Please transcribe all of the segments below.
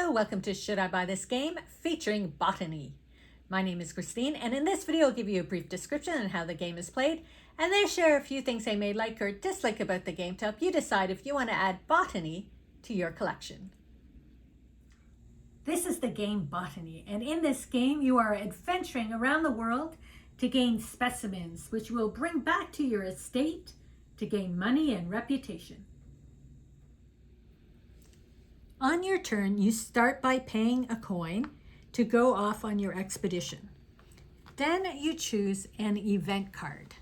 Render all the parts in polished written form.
Hello, welcome to Should I Buy This Game featuring Botany. My name is Christine, and in this video I'll give you a brief description on how the game is played, and then share a few things I may like or dislike about the game to help you decide if you want to add Botany to your collection. This is the game Botany, and in this game you are adventuring around the world to gain specimens, which you will bring back to your estate to gain money and reputation. On your turn, you start by paying a coin to go off on your expedition. Then you choose an event card.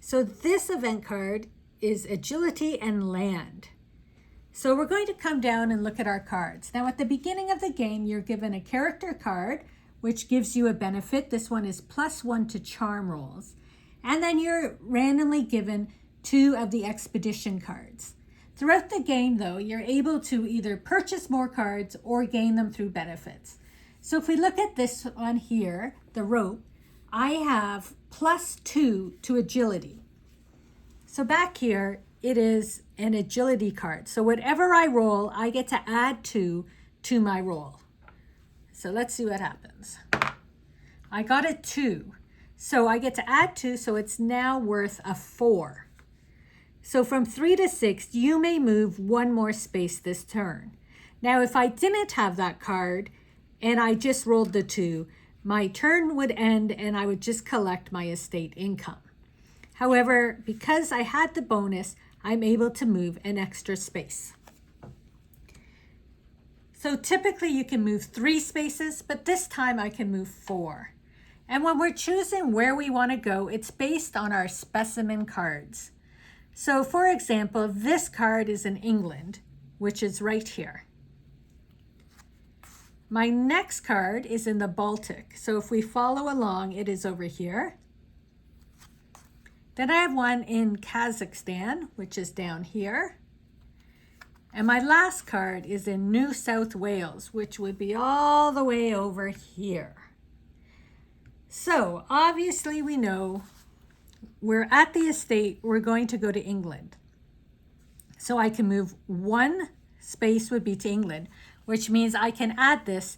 So this event card is agility and land. So we're going to come down and look at our cards. Now at the beginning of the game, you're given a character card, which gives you a benefit. This one is +1 to charm rolls. And then you're randomly given 2 of the expedition cards. Throughout the game, though, you're able to either purchase more cards or gain them through benefits. So if we look at this one here, the rope, I have +2 to agility. So back here, it is an agility card. So whatever I roll, I get to add 2 to my roll. So let's see what happens. I got a 2. So I get to add 2, so it's now worth a 4. So from 3 to 6, you may move 1 more space this turn. Now, if I didn't have that card and I just rolled the 2, my turn would end and I would just collect my estate income. However, because I had the bonus, I'm able to move an extra space. So typically you can move 3 spaces, but this time I can move 4. And when we're choosing where we want to go, it's based on our specimen cards. So for example, this card is in England, which is right here. My next card is in the Baltic. So if we follow along, it is over here. Then I have one in Kazakhstan, which is down here. And my last card is in New South Wales, which would be all the way over here. So obviously we know we're at the estate, we're going to go to England. So I can move 1 space would be to England, which means I can add this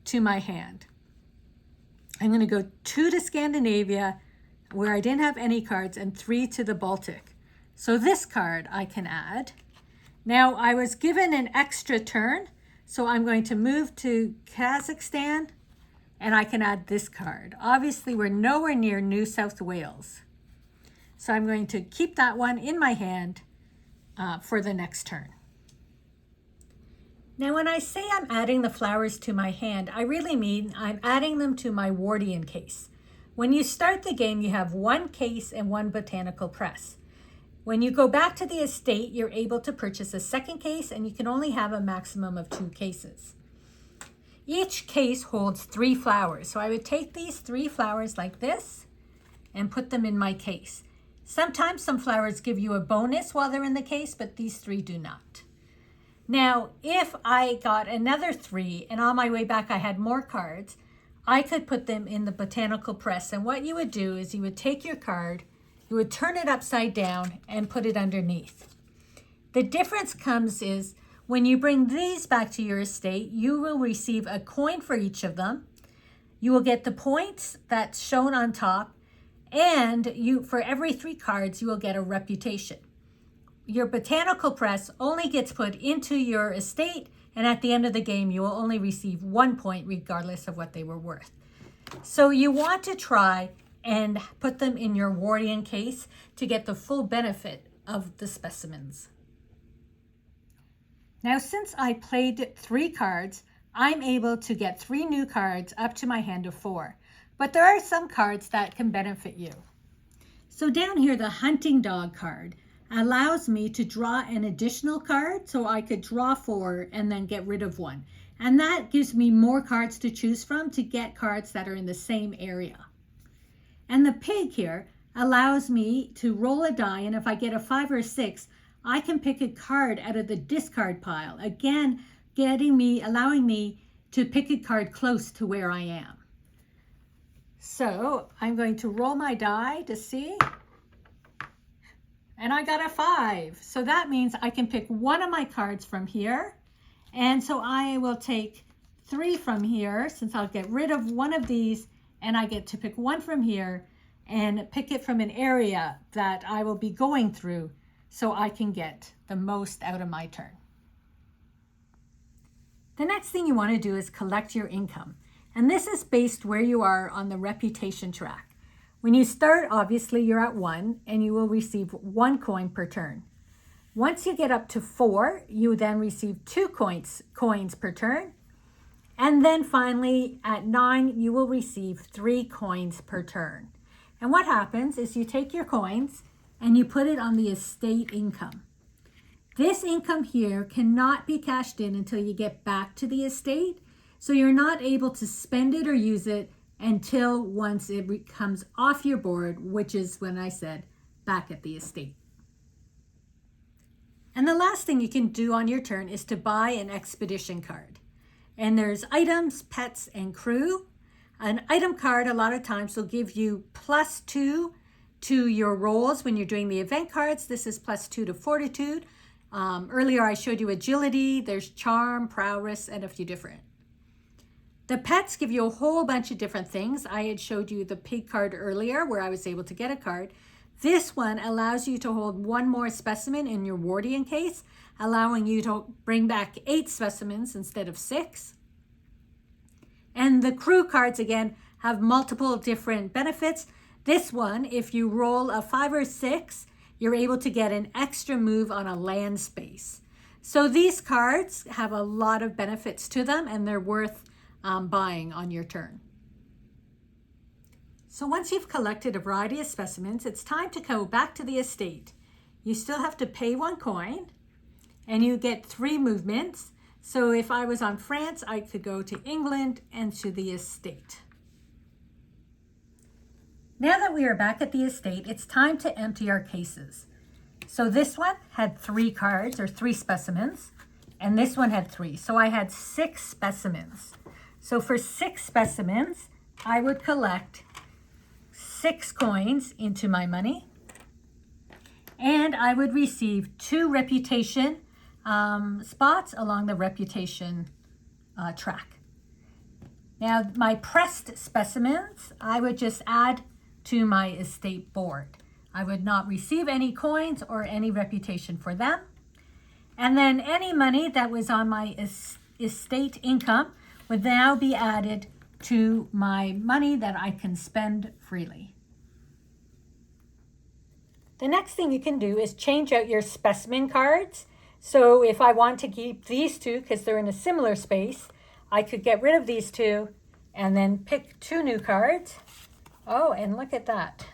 to my hand. I'm going to go 2 to Scandinavia, where I didn't have any cards, and 3 to the Baltic. So this card I can add. Now I was given an extra turn, so I'm going to move to Kazakhstan, and I can add this card. Obviously, we're nowhere near New South Wales. So I'm going to keep that one in my hand for the next turn. Now, when I say I'm adding the flowers to my hand, I really mean I'm adding them to my Wardian case. When you start the game, you have 1 case and 1 botanical press. When you go back to the estate, you're able to purchase a 2nd case, and you can only have a maximum of 2 cases. Each case holds 3 flowers. So I would take these 3 flowers like this and put them in my case. Sometimes some flowers give you a bonus while they're in the case, but these 3 do not. Now, if I got another 3 and on my way back I had more cards, I could put them in the botanical press. And what you would do is you would take your card, you would turn it upside down and put it underneath. The difference comes is when you bring these back to your estate, you will receive a coin for each of them. You will get the points that's shown on top, and for every 3 cards, you will get a reputation. Your botanical press only gets put into your estate, and at the end of the game, you will only receive 1 point regardless of what they were worth. So you want to try and put them in your Wardian case to get the full benefit of the specimens. Now, since I played 3 cards, I'm able to get 3 new cards up to my hand of 4. But there are some cards that can benefit you. So down here, the hunting dog card allows me to draw an additional card. So I could draw 4 and then get rid of 1. And that gives me more cards to choose from to get cards that are in the same area. And the pig here allows me to roll a die. And if I get a 5 or 6, I can pick a card out of the discard pile. Again, allowing me to pick a card close to where I am. So I'm going to roll my die to see. And I got a 5. So that means I can pick one of my cards from here And so I will take 3 from here, since I'll get rid of one of these, and I get to pick one from here and pick it from an area that I will be going through so I can get the most out of my turn. The next thing you want to do is collect your income. And this is based where you are on the reputation track. When you start, obviously you're at 1 and you will receive 1 coin per turn. Once you get up to 4, you then receive 2 coins per turn. And then finally at 9, you will receive 3 coins per turn. And what happens is you take your coins and you put it on the estate income. This income here cannot be cashed in until you get back to the estate. So you're not able to spend it or use it until once it comes off your board, which is when I said back at the estate. And the last thing you can do on your turn is to buy an expedition card. And there's items, pets, and crew. An item card a lot of times will give you +2 to your rolls when you're doing the event cards. This is +2 to fortitude. Earlier I showed you agility, there's charm, prowess, and a few different. The pets give you a whole bunch of different things. I had showed you the pig card earlier where I was able to get a card. This one allows you to hold 1 more specimen in your Wardian case, allowing you to bring back 8 specimens instead of 6. And the crew cards, again, have multiple different benefits. This one, if you roll a 5 or 6, you're able to get an extra move on a land space. So these cards have a lot of benefits to them, and they're worth buying on your turn. So once you've collected a variety of specimens, it's time to go back to the estate. You still have to pay 1 coin, and you get 3 movements. So if I was on France, I could go to England and to the estate. Now that we are back at the estate, it's time to empty our cases. So this one had 3 cards, or 3 specimens, and this one had 3. So I had 6 specimens. So for 6 specimens, I would collect 6 coins into my money, and I would receive 2 reputation spots along the reputation track. Now my pressed specimens, I would just add to my estate board. I would not receive any coins or any reputation for them. And then any money that was on my estate income would now be added to my money that I can spend freely. The next thing you can do is change out your specimen cards. So if I want to keep these 2 because they're in a similar space, I could get rid of these 2 and then pick 2 new cards. Oh, and look at that.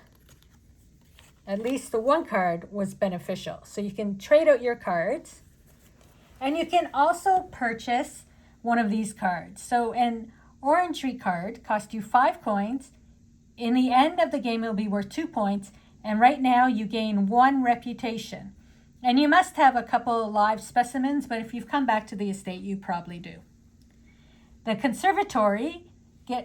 At least the 1 card was beneficial. So you can trade out your cards. And you can also purchase one of these cards. So an orangery card costs you 5 coins. In the end of the game, it'll be worth 2 points. And right now you gain 1 reputation. And you must have a couple live specimens, but if you've come back to the estate, you probably do. The conservatory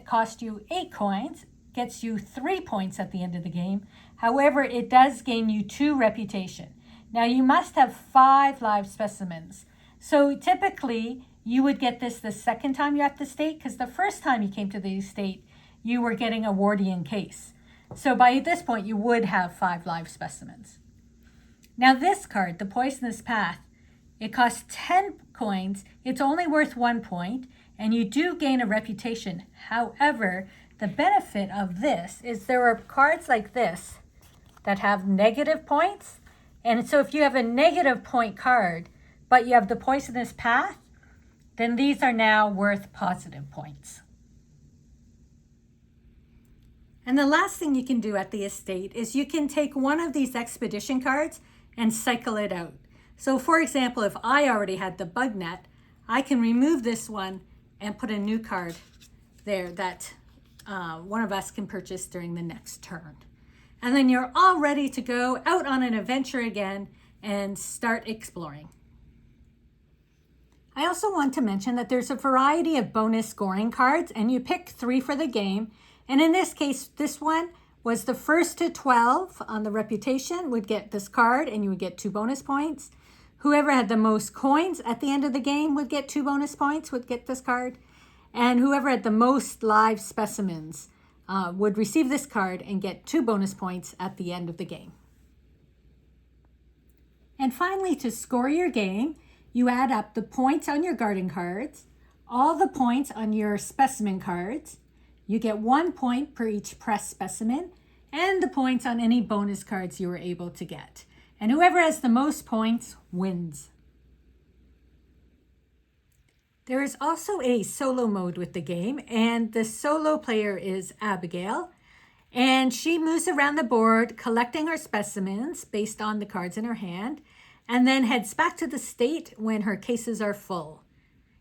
cost you 8 coins, gets you 3 points at the end of the game. However, it does gain you 2 reputation. Now you must have 5 live specimens. So typically you would get this the second time you're at the estate, because the first time you came to the estate, you were getting a Wardian case. So by this point, you would have 5 live specimens. Now this card, the Poisonous Path, it costs 10 coins. It's only worth 1 point, and you do gain a reputation. However, the benefit of this is there are cards like this that have negative points. And so if you have a negative point card, but you have the Poisonous Path, then these are now worth positive points. And the last thing you can do at the estate is you can take one of these expedition cards and cycle it out. So for example, if I already had the bug net, I can remove this one and put a new card there that one of us can purchase during the next turn. And then you're all ready to go out on an adventure again and start exploring. I also want to mention that there's a variety of bonus scoring cards, and you pick 3 for the game. And in this case, this one was the first to 12 on the reputation would get this card, and you would get 2 bonus points. Whoever had the most coins at the end of the game would get 2 bonus points, would get this card. And whoever had the most live specimens would receive this card and get 2 bonus points at the end of the game. And finally, to score your game, you add up the points on your garden cards, all the points on your specimen cards. You get 1 point per each pressed specimen, and the points on any bonus cards you were able to get. And whoever has the most points wins. There is also a solo mode with the game, and the solo player is Abigail. And she moves around the board collecting her specimens based on the cards in her hand, and then heads back to the state when her cases are full.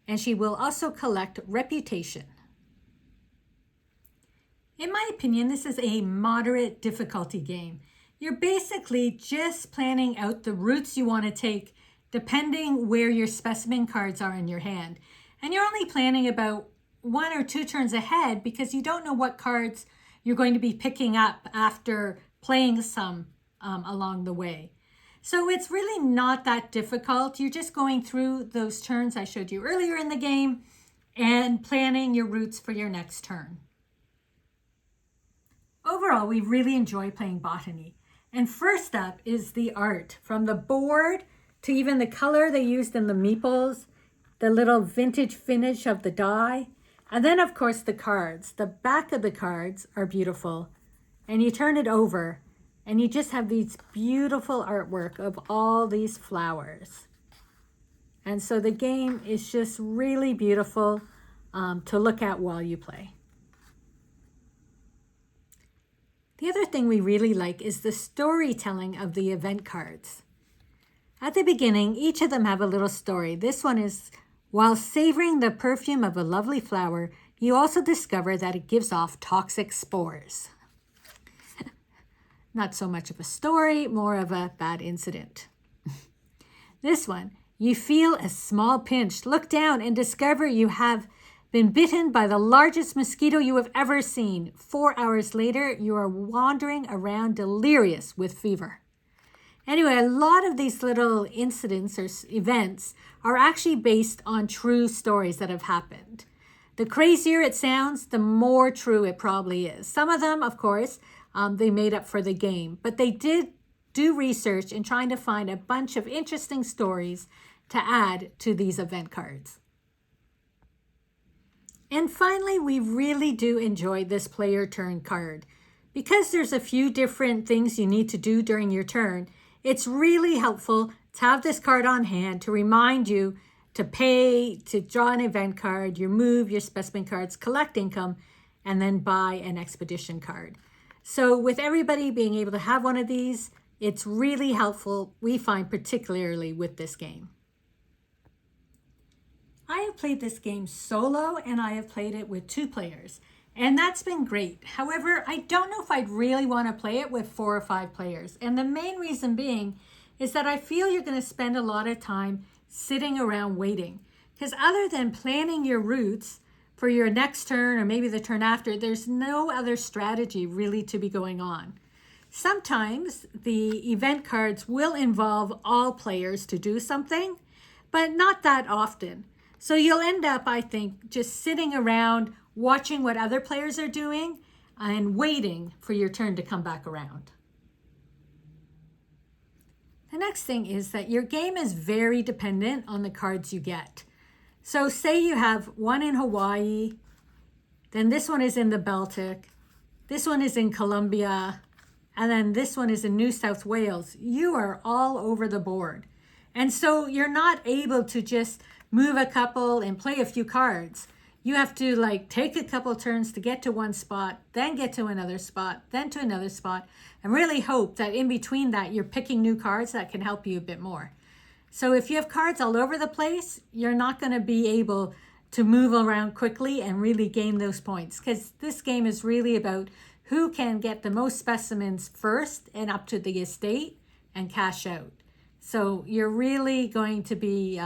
And she will also collect reputation. In my opinion, this is a moderate difficulty game. You're basically just planning out the routes you want to take depending where your specimen cards are in your hand. And you're only planning about 1 or 2 turns ahead because you don't know what cards you're going to be picking up after playing some along the way. So it's really not that difficult. You're just going through those turns I showed you earlier in the game and planning your routes for your next turn. Overall, we really enjoy playing botany. And first up is the art, from the board to even the color they used in the meeples, the little vintage finish of the die, and then of course the cards. The back of the cards are beautiful, and you turn it over and you just have these beautiful artwork of all these flowers. And so the game is just really beautiful to look at while you play. The other thing we really like is the storytelling of the event cards. At the beginning, each of them have a little story. This one is, while savoring the perfume of a lovely flower, you also discover that it gives off toxic spores. Not so much of a story, more of a bad incident. This one, you feel a small pinch. Look down and discover you have been bitten by the largest mosquito you have ever seen. 4 hours later, you are wandering around delirious with fever. Anyway, a lot of these little incidents or events are actually based on true stories that have happened. The crazier it sounds, the more true it probably is. Some of them, of course, they made up for the game, but they did do research in trying to find a bunch of interesting stories to add to these event cards. And finally, we really do enjoy this player turn card. Because there's a few different things you need to do during your turn, it's really helpful to have this card on hand to remind you to pay, to draw an event card, your move, your specimen cards, collect income, and then buy an expedition card. So with everybody being able to have one of these, it's really helpful, we find, particularly with this game. I have played this game solo, and I have played it with 2 players, and that's been great. However, I don't know if I'd really want to play it with 4 or 5 players. And the main reason being is that I feel you're going to spend a lot of time sitting around waiting. Because other than planning your routes for your next turn or maybe the turn after, there's no other strategy really to be going on. Sometimes the event cards will involve all players to do something, but not that often. So you'll end up, I think, just sitting around watching what other players are doing and waiting for your turn to come back around. The next thing is that your game is very dependent on the cards you get. So say you have one in Hawaii, then this one is in the Baltic, this one is in Colombia, and then this one is in New South Wales. You are all over the board. And so you're not able to just move a couple and play a few cards. You have to take a couple turns to get to one spot, then get to another spot, then to another spot, and really hope that in between that you're picking new cards that can help you a bit more. So if you have cards all over the place, you're not going to be able to move around quickly and really gain those points, because this game is really about who can get the most specimens first and up to the estate and cash out. So you're really going to be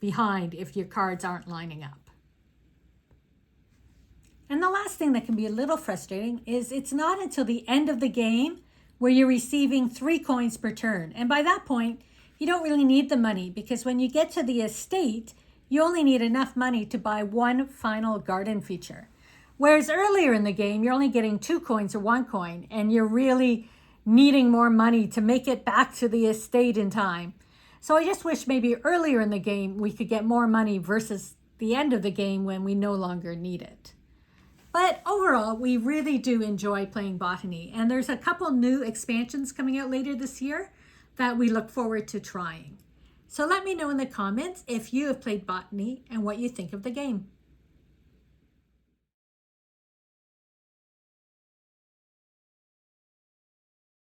behind if your cards aren't lining up. And the last thing that can be a little frustrating is it's not until the end of the game where you're receiving 3 coins per turn. And by that point, you don't really need the money because when you get to the estate, you only need enough money to buy one final garden feature. Whereas earlier in the game, you're only getting 2 coins or 1 coin, and you're really needing more money to make it back to the estate in time. So I just wish maybe earlier in the game we could get more money versus the end of the game when we no longer need it. But overall, we really do enjoy playing Botany, and there's a couple new expansions coming out later this year that we look forward to trying. So let me know in the comments if you have played Botany and what you think of the game.